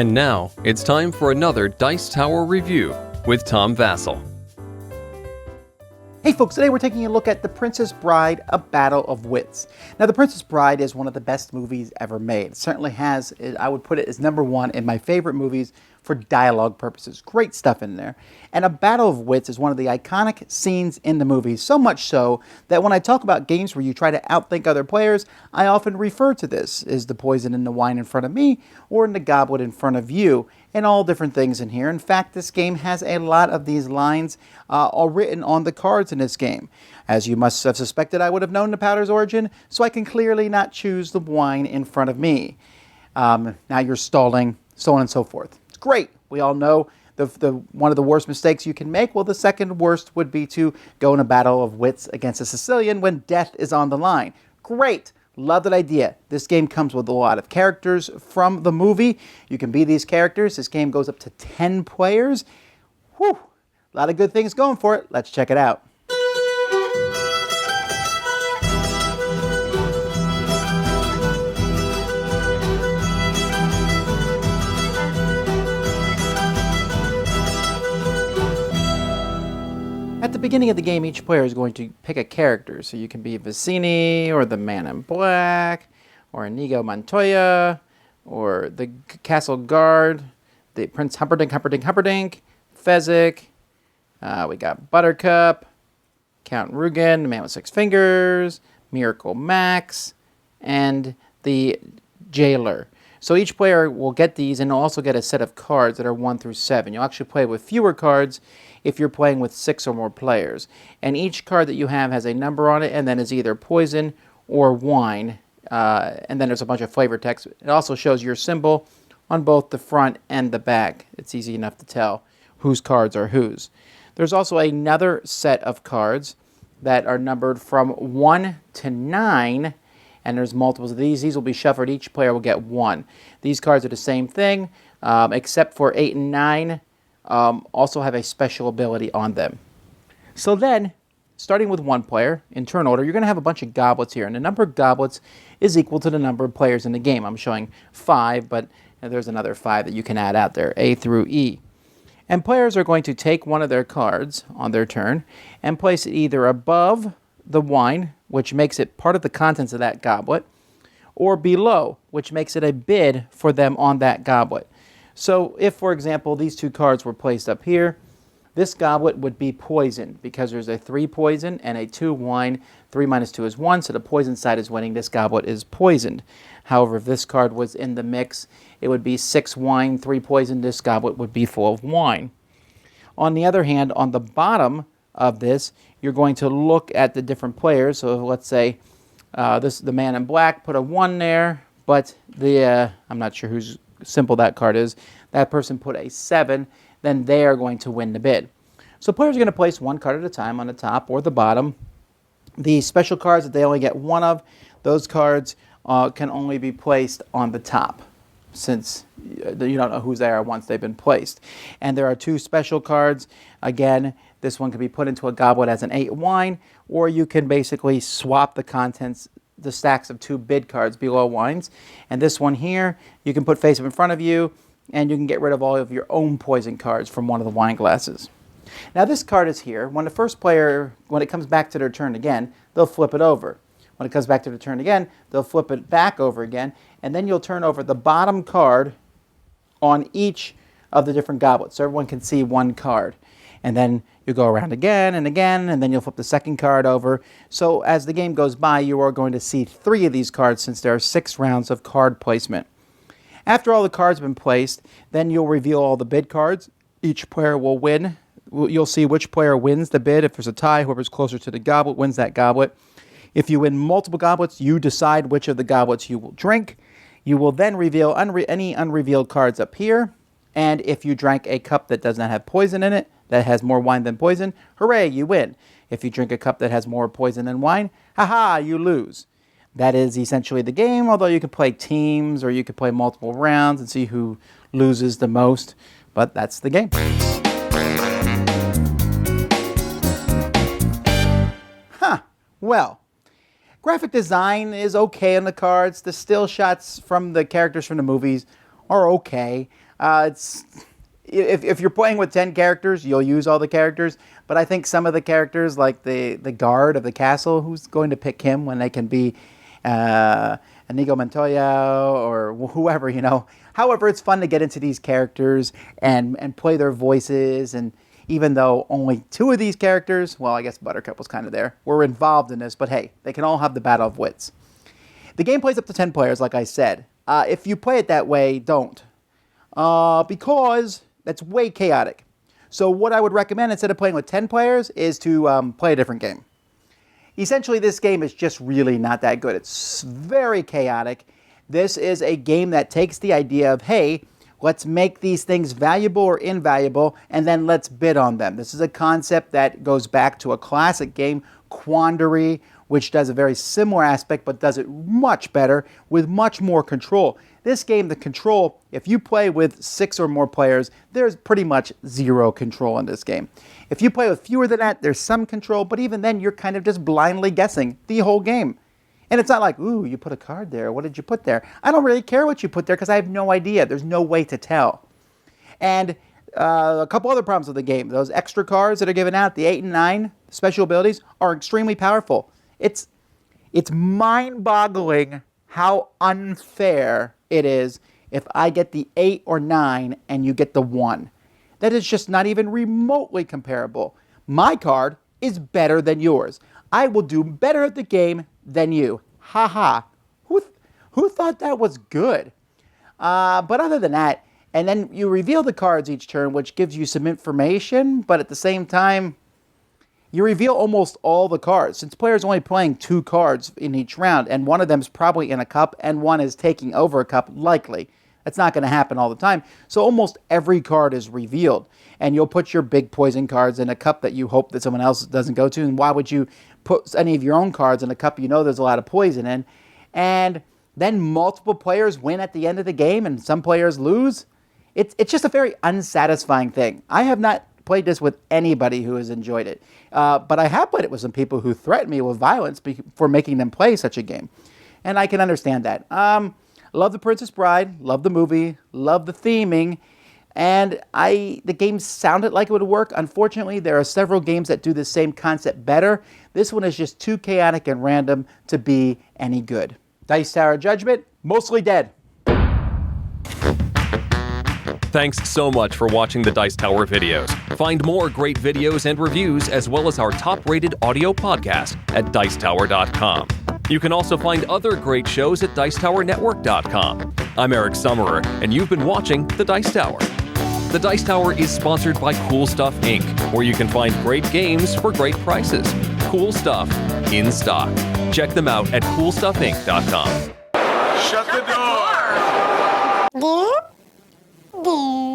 And now, it's time for another Dice Tower review with Tom Vasel. Hey folks, today we're taking a look at The Princess Bride, A Battle of Wits. Now, The Princess Bride is one of the best movies ever made. It certainly has, I would put it as number one in my favorite movies for dialogue purposes. Great stuff in there. And A Battle of Wits is one of the iconic scenes in the movie, so much so that when I talk about games where you try to outthink other players, I often refer to this as the poison in the wine in front of me or in the goblet in front of you, and all different things in here. In fact, this game has a lot of these lines all written on the cards in this game. As you must have suspected, I would have known the powder's origin, so I can clearly not choose the wine in front of me. Now you're stalling, so on and so forth. It's great. We all know one of the worst mistakes you can make. Well, the second worst would be to go in a battle of wits against a Sicilian when death is on the line. Great. Love that idea. This game comes with a lot of characters from the movie. You can be these characters. This game goes up to 10 players. Whew. A lot of good things going for it. Let's check it out. At the beginning of the game, each player is going to pick a character. So you can be Vicini, or the Man in Black, or Inigo Montoya, or the Castle Guard, the Prince Humperdinck, Fezzik. We got Buttercup, Count Rugen, the Man with Six Fingers, Miracle Max, and the Jailer. So each player will get these and also get a set of cards that are 1 through 7. You'll actually play with fewer cards if you're playing with 6 or more players. And each card that you have has a number on it and then is either poison or wine. And then there's a bunch of flavor text. It also shows your symbol on both the front and the back. It's easy enough to tell whose cards are whose. There's also another set of cards that are numbered from 1 to 9. And there's multiples of these. These will be shuffled. Each player will get 1. These cards are the same thing, except for 8 and 9 also have a special ability on them. So then, starting with 1 player, in turn order, you're going to have a bunch of goblets here. And the number of goblets is equal to the number of players in the game. I'm showing 5, but there's another 5 that you can add out there, A through E. And players are going to take one of their cards on their turn and place it either above the wine, which makes it part of the contents of that goblet, or below, which makes it a bid for them on that goblet. So if, for example, these 2 cards were placed up here, this goblet would be poisoned because there's a 3 poison and a 2 wine. 3 minus 2 is 1, so the poison side is winning. This goblet is poisoned. However, if this card was in the mix, it would be 6 wine, 3 poison. This goblet would be full of wine. On the other hand, on the bottom of this, you're going to look at the different players. So let's say the Man in Black put a 1 there, but I'm not sure whose symbol that card is. That person put a 7, then they are going to win the bid. So players are going to place 1 card at a time on the top or the bottom. The special cards that they only get 1 of, those cards can only be placed on the top, since you don't know who's there once they've been placed. And there are 2 special cards. Again, this one can be put into a goblet as an 8 wine, or you can basically swap the contents, the stacks of 2 bid cards below wines. And this one here, you can put face up in front of you, and you can get rid of all of your own poison cards from one of the wine glasses. Now this card is here. When the first player, when it comes back to their turn again, they'll flip it over. When it comes back to their turn again, they'll flip it back over again, and then you'll turn over the bottom card on each of the different goblets, so everyone can see 1 card. And then you go around again, and then you'll flip the second card over. So as the game goes by, you are going to see 3 of these cards since there are 6 rounds of card placement. After all the cards have been placed, then you'll reveal all the bid cards. Each player will win. You'll see which player wins the bid. If there's a tie, whoever's closer to the goblet wins that goblet. If you win multiple goblets, you decide which of the goblets you will drink. You will then reveal any unrevealed cards up here. And if you drank a cup that does not have poison in it, that has more wine than poison, hooray, you win. If you drink a cup that has more poison than wine, haha, you lose. That is essentially the game, although you can play teams or you can play multiple rounds and see who loses the most, but that's the game. Well, graphic design is okay on the cards. The still shots from the characters from the movies are okay. It's if you're playing with 10 characters, you'll use all the characters. But I think some of the characters, like the guard of the castle, who's going to pick him when they can be Inigo Montoya or whoever, However, it's fun to get into these characters and play their voices. And even though only 2 of these characters, well, I guess Buttercup was kind of there, were involved in this. But hey, they can all have the Battle of Wits. The game plays up to 10 players, like I said. If you play it that way, don't. Because that's way chaotic. So what I would recommend instead of playing with 10 players is to play a different game. Essentially, this game is just really not that good. It's very chaotic. This is a game that takes the idea of, hey, let's make these things valuable or invaluable, and then let's bid on them. This is a concept that goes back to a classic game, Quandary, which does a very similar aspect, but does it much better with much more control. This game, the control, if you play with 6 or more players, there's pretty much 0 control in this game. If you play with fewer than that, there's some control, but even then, you're kind of just blindly guessing the whole game. And it's not like, ooh, you put a card there. What did you put there? I don't really care what you put there because I have no idea. There's no way to tell. And a couple other problems with the game. Those extra cards that are given out, the 8 and 9 special abilities, are extremely powerful. It's mind-boggling how unfair it is if I get the 8 or 9 and you get the 1. That is just not even remotely comparable. My card is better than yours. I will do better at the game than you. Ha ha. Who thought that was good? But other than that, and then you reveal the cards each turn, which gives you some information, but at the same time, you reveal almost all the cards. Since players are only playing 2 cards in each round, and one of them is probably in a cup, and one is taking over a cup, likely. That's not going to happen all the time. So almost every card is revealed. And you'll put your big poison cards in a cup that you hope that someone else doesn't go to. And why would you put any of your own cards in a cup you know there's a lot of poison in? And then multiple players win at the end of the game and some players lose. It's just a very unsatisfying thing. I have not played this with anybody who has enjoyed it. But I have played it with some people who threatened me with violence for making them play such a game. And I can understand that. Love The Princess Bride, love the movie, love the theming, and the game sounded like it would work. Unfortunately, there are several games that do the same concept better. This one is just too chaotic and random to be any good. Dice Tower Judgment, mostly dead. Thanks so much for watching the Dice Tower videos. Find more great videos and reviews, as well as our top-rated audio podcast at Dicetower.com. You can also find other great shows at Dicetowernetwork.com. I'm Eric Summerer, and you've been watching The Dice Tower. The Dice Tower is sponsored by Cool Stuff Inc., where you can find great games for great prices. Cool stuff in stock. Check them out at CoolStuffInc.com. Shut the door! There.